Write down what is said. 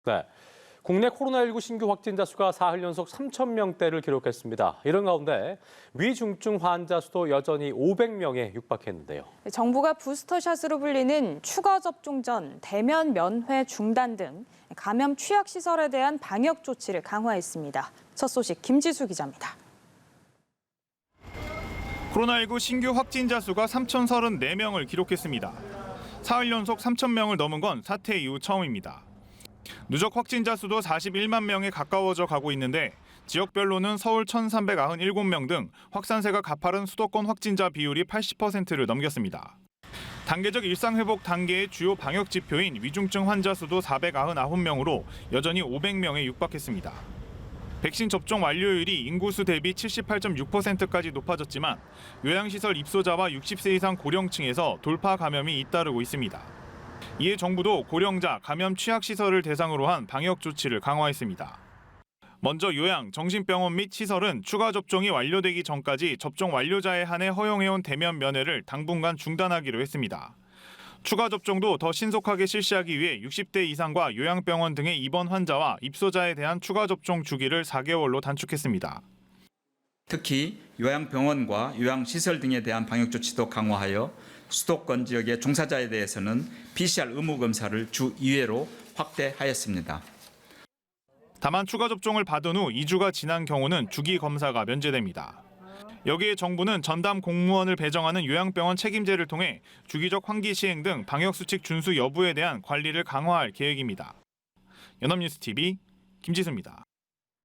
네, 국내 코로나19 신규 확진자 수가 사흘 연속 3,000명대를 기록했습니다. 이런 가운데 위중증 환자 수도 여전히 500명에 육박했는데요. 정부가 부스터샷으로 불리는 추가 접종 전 대면 면회 중단 등 감염 취약 시설에 대한 방역 조치를 강화했습니다. 첫 소식 김지수 기자입니다. 코로나19 신규 확진자 수가 3,034명을 기록했습니다. 사흘 연속 3,000명을 넘은 건 사태 이후 처음입니다. 누적 확진자 수도 41만 명에 가까워져 가고 있는데 지역별로는 서울 1,397명 등 확산세가 가파른 수도권 확진자 비율이 80%를 넘겼습니다. 단계적 일상회복 단계의 주요 방역 지표인 위중증 환자 수도 499명으로 여전히 500명에 육박했습니다. 백신 접종 완료율이 인구수 대비 78.6%까지 높아졌지만 요양시설 입소자와 60세 이상 고령층에서 돌파 감염이 잇따르고 있습니다. 이에 정부도 고령자, 감염 취약시설을 대상으로 한 방역 조치를 강화했습니다. 먼저 요양, 정신병원 및 시설은 추가 접종이 완료되기 전까지 접종 완료자에 한해 허용해온 대면 면회를 당분간 중단하기로 했습니다. 추가 접종도 더 신속하게 실시하기 위해 60대 이상과 요양병원 등의 입원 환자와 입소자에 대한 추가 접종 주기를 4개월로 단축했습니다. 특히 요양병원과 요양시설 등에 대한 방역 조치도 강화하여 수도권 지역의 종사자에 대해서는 PCR 의무 검사를 주 2회로 확대하였습니다. 다만 추가 접종을 받은 후 2주가 지난 경우는 주기 검사가 면제됩니다. 여기에 정부는 전담 공무원을 배정하는 요양병원 책임제를 통해 주기적 환기 시행 등 방역수칙 준수 여부에 대한 관리를 강화할 계획입니다. 연합뉴스TV 김지수입니다.